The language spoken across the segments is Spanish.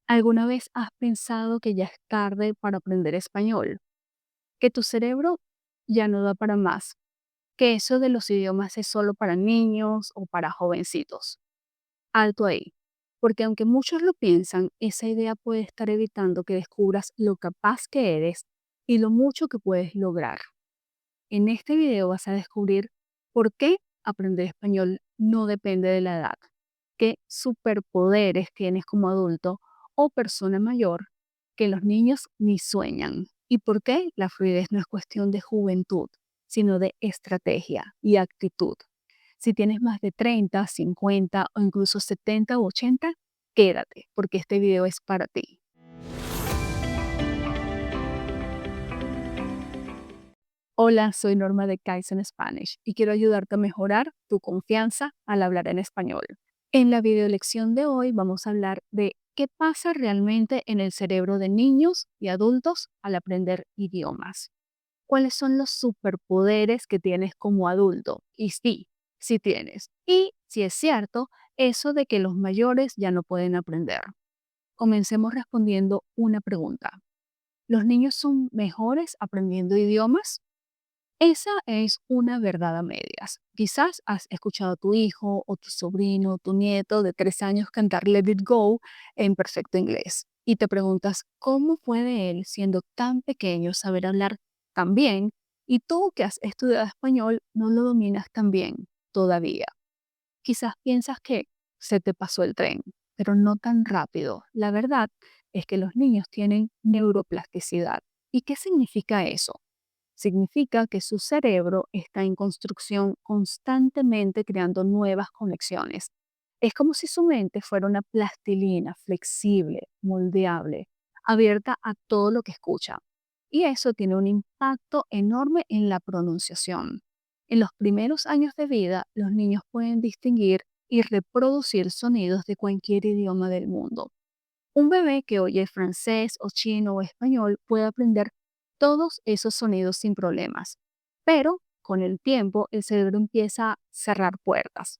¿Alguna vez has pensado que ya es tarde para aprender español? ¿Que tu cerebro ya no da para más? ¿Que eso de los idiomas es solo para niños o para jovencitos? Alto ahí. Porque aunque muchos lo piensan, esa idea puede estar evitando que descubras lo capaz que eres y lo mucho que puedes lograr. En este video vas a descubrir por qué aprender español no depende de la edad, qué superpoderes tienes como adulto o persona mayor que los niños ni sueñan y por qué la fluidez no es cuestión de juventud, sino de estrategia y actitud. Si tienes más de 30, 50 o incluso 70 u 80, quédate porque este video es para ti. Hola, soy Norma de Kaizen Spanish y quiero ayudarte a mejorar tu confianza al hablar en español. En la videolección de hoy vamos a hablar de qué pasa realmente en el cerebro de niños y adultos al aprender idiomas. ¿Cuáles son los superpoderes que tienes como adulto? Y sí, sí tienes. Y si es cierto, eso de que los mayores ya no pueden aprender. Comencemos respondiendo una pregunta. ¿Los niños son mejores aprendiendo idiomas? Esa es una verdad a medias. Quizás has escuchado a tu hijo o tu sobrino o tu nieto de 3 años cantar Let It Go en perfecto inglés y te preguntas cómo puede él, siendo tan pequeño, saber hablar tan bien y tú que has estudiado español no lo dominas tan bien todavía. Quizás piensas que se te pasó el tren, pero no tan rápido. La verdad es que los niños tienen neuroplasticidad. ¿Y qué significa eso? Significa que su cerebro está en construcción constantemente creando nuevas conexiones. Es como si su mente fuera una plastilina flexible, moldeable, abierta a todo lo que escucha. Y eso tiene un impacto enorme en la pronunciación. En los primeros años de vida, los niños pueden distinguir y reproducir sonidos de cualquier idioma del mundo. Un bebé que oye francés o chino o español puede aprender todos esos sonidos sin problemas, pero con el tiempo el cerebro empieza a cerrar puertas.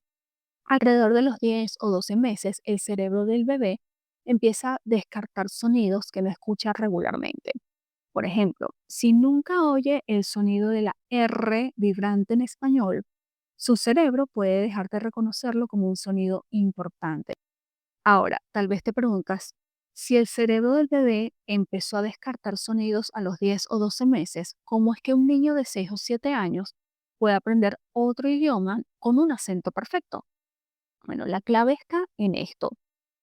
Alrededor de los 10 o 12 meses, el cerebro del bebé empieza a descartar sonidos que no escucha regularmente. Por ejemplo, si nunca oye el sonido de la R vibrante en español, su cerebro puede dejar de reconocerlo como un sonido importante. Ahora, tal vez te preguntas, si el cerebro del bebé empezó a descartar sonidos a los 10 o 12 meses, ¿cómo es que un niño de 6 o 7 años puede aprender otro idioma con un acento perfecto? Bueno, la clave está en esto.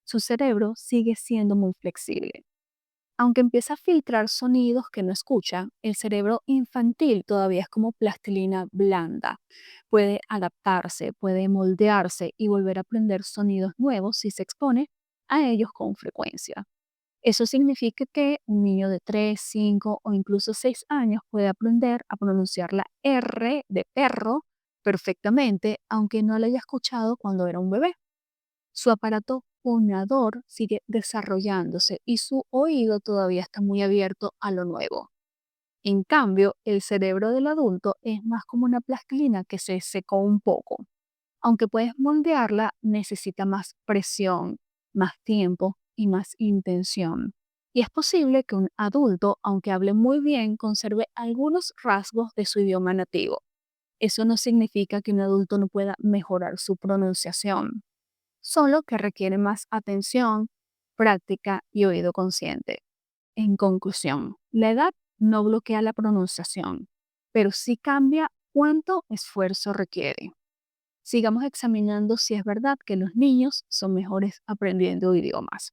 Su cerebro sigue siendo muy flexible. Aunque empieza a filtrar sonidos que no escucha, el cerebro infantil todavía es como plastilina blanda. Puede adaptarse, puede moldearse y volver a aprender sonidos nuevos si se expone a ellos con frecuencia. Eso significa que un niño de 3, 5 o incluso 6 años puede aprender a pronunciar la R de perro perfectamente, aunque no la haya escuchado cuando era un bebé. Su aparato fonador sigue desarrollándose y su oído todavía está muy abierto a lo nuevo. En cambio, el cerebro del adulto es más como una plastilina que se secó un poco. Aunque puedes moldearla, necesita más presión, más tiempo y más intención. Y es posible que un adulto, aunque hable muy bien, conserve algunos rasgos de su idioma nativo. Eso no significa que un adulto no pueda mejorar su pronunciación, solo que requiere más atención, práctica y oído consciente. En conclusión, la edad no bloquea la pronunciación, pero sí cambia cuánto esfuerzo requiere. Sigamos examinando si es verdad que los niños son mejores aprendiendo idiomas.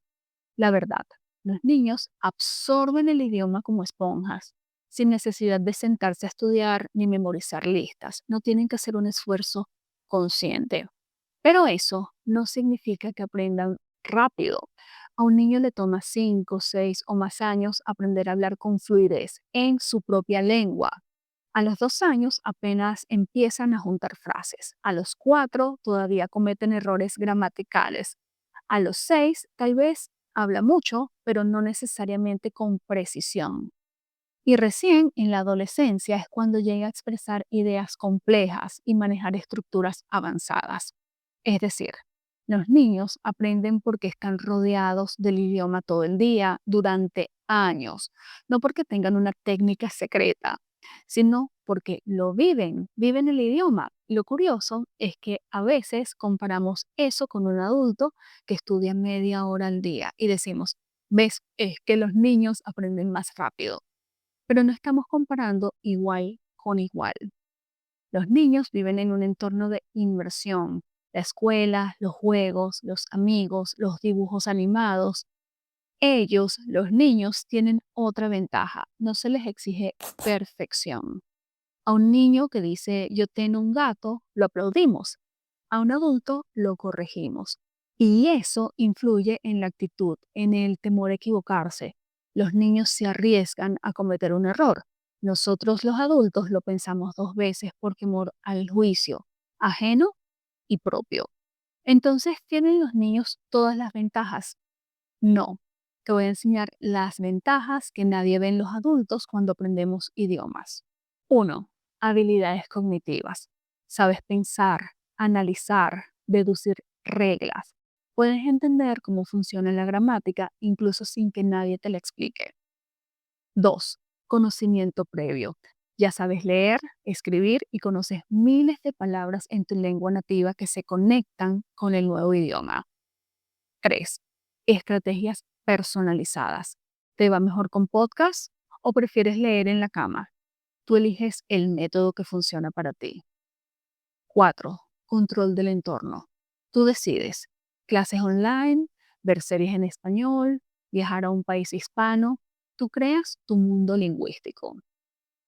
La verdad, los niños absorben el idioma como esponjas, sin necesidad de sentarse a estudiar ni memorizar listas. No tienen que hacer un esfuerzo consciente. Pero eso no significa que aprendan rápido. A un niño le toma 5, 6 o más años aprender a hablar con fluidez en su propia lengua. A los 2 años apenas empiezan a juntar frases. A los 4 todavía cometen errores gramaticales. A los 6 tal vez habla mucho, pero no necesariamente con precisión. Y recién en la adolescencia es cuando llega a expresar ideas complejas y manejar estructuras avanzadas. Es decir, Los niños aprenden porque están rodeados del idioma todo el día, durante años, no porque tengan una técnica secreta, sino porque lo viven, viven el idioma. Lo curioso es que a veces comparamos eso con un adulto que estudia media hora al día y decimos, ves, es que los niños aprenden más rápido, pero no estamos comparando igual con igual. Los niños viven en un entorno de inmersión. La escuela, los juegos, los amigos, los dibujos animados. Ellos, los niños, tienen otra ventaja. No se les exige perfección. A un niño que dice yo tengo un gato, lo aplaudimos. A un adulto lo corregimos. Y eso influye en la actitud, en el temor a equivocarse. Los niños se arriesgan a cometer un error. Nosotros los adultos lo pensamos dos veces por temor al juicio, ajeno y propio. Entonces, ¿tienen los niños todas las ventajas? No. Te voy a enseñar las ventajas que nadie ve en los adultos cuando aprendemos idiomas. Uno, habilidades cognitivas. Sabes pensar, analizar, deducir reglas. Puedes entender cómo funciona la gramática incluso sin que nadie te la explique. 2, conocimiento previo. Ya sabes leer, escribir y conoces miles de palabras en tu lengua nativa que se conectan con el nuevo idioma. 3, estrategias personalizadas. ¿Te va mejor con podcast o prefieres leer en la cama? Tú eliges el método que funciona para ti. 4, control del entorno. Tú decides. Clases online, ver series en español, viajar a un país hispano. Tú creas tu mundo lingüístico.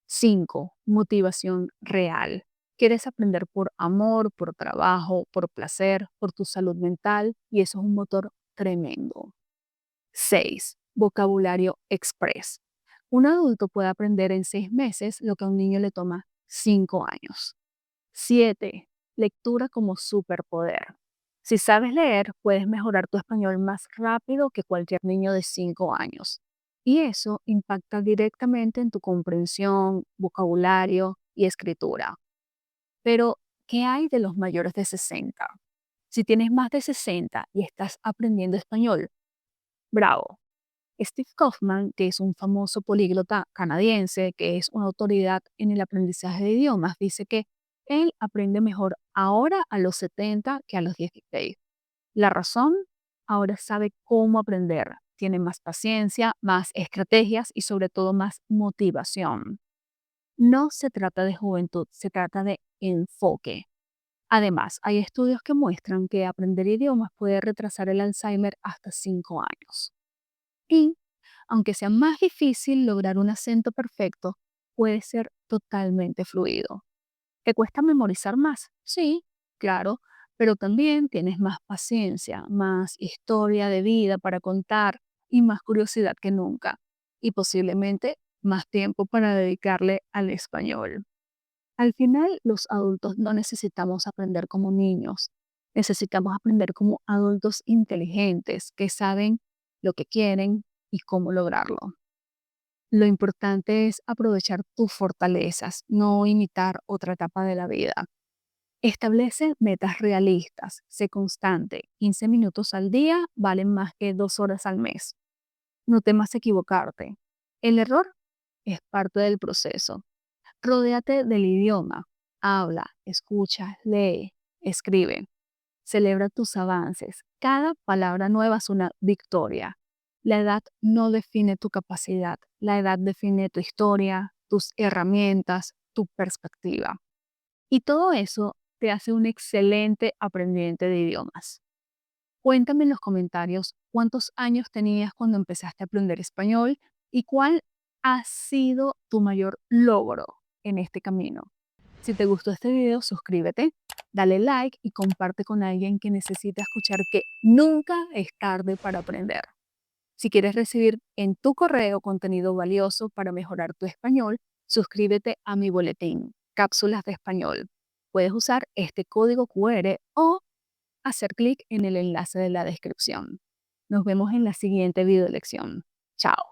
5, motivación real. Quieres aprender por amor, por trabajo, por placer, por tu salud mental y eso es un motor tremendo. 6, vocabulario express. Un adulto puede aprender en 6 meses lo que a un niño le toma 5 años. 7, lectura como superpoder. Si sabes leer, puedes mejorar tu español más rápido que cualquier niño de 5 años. Y eso impacta directamente en tu comprensión, vocabulario y escritura. Pero, ¿qué hay de los mayores de 60? Si tienes más de 60 y estás aprendiendo español, bravo. Steve Kaufman, que es un famoso políglota canadiense, que es una autoridad en el aprendizaje de idiomas, dice que él aprende mejor ahora a los 70 que a los 16. La razón, ahora sabe cómo aprender, tiene más paciencia, más estrategias y sobre todo más motivación. No se trata de juventud, se trata de enfoque. Además, hay estudios que muestran que aprender idiomas puede retrasar el Alzheimer hasta 5 años. Y, aunque sea más difícil lograr un acento perfecto, puede ser totalmente fluido. ¿Te cuesta memorizar más? Sí, claro, pero también tienes más paciencia, más historia de vida para contar y más curiosidad que nunca. Y posiblemente más tiempo para dedicarle al español. Al final, los adultos no necesitamos aprender como niños, necesitamos aprender como adultos inteligentes que saben lo que quieren y cómo lograrlo. Lo importante es aprovechar tus fortalezas, no imitar otra etapa de la vida. Establece metas realistas, sé constante. 15 minutos al día valen más que 2 horas al mes. No temas equivocarte. El error es parte del proceso. Rodéate del idioma. Habla, escucha, lee, escribe. Celebra tus avances. Cada palabra nueva es una victoria. La edad no define tu capacidad. La edad define tu historia, tus herramientas, tu perspectiva. Y todo eso te hace un excelente aprendiente de idiomas. Cuéntame en los comentarios cuántos años tenías cuando empezaste a aprender español y cuál ha sido tu mayor logro en este camino. Si te gustó este video, suscríbete, dale like y comparte con alguien que necesita escuchar que nunca es tarde para aprender. Si quieres recibir en tu correo contenido valioso para mejorar tu español, suscríbete a mi boletín, Cápsulas de Español. Puedes usar este código QR o hacer clic en el enlace de la descripción. Nos vemos en la siguiente video lección. Chao.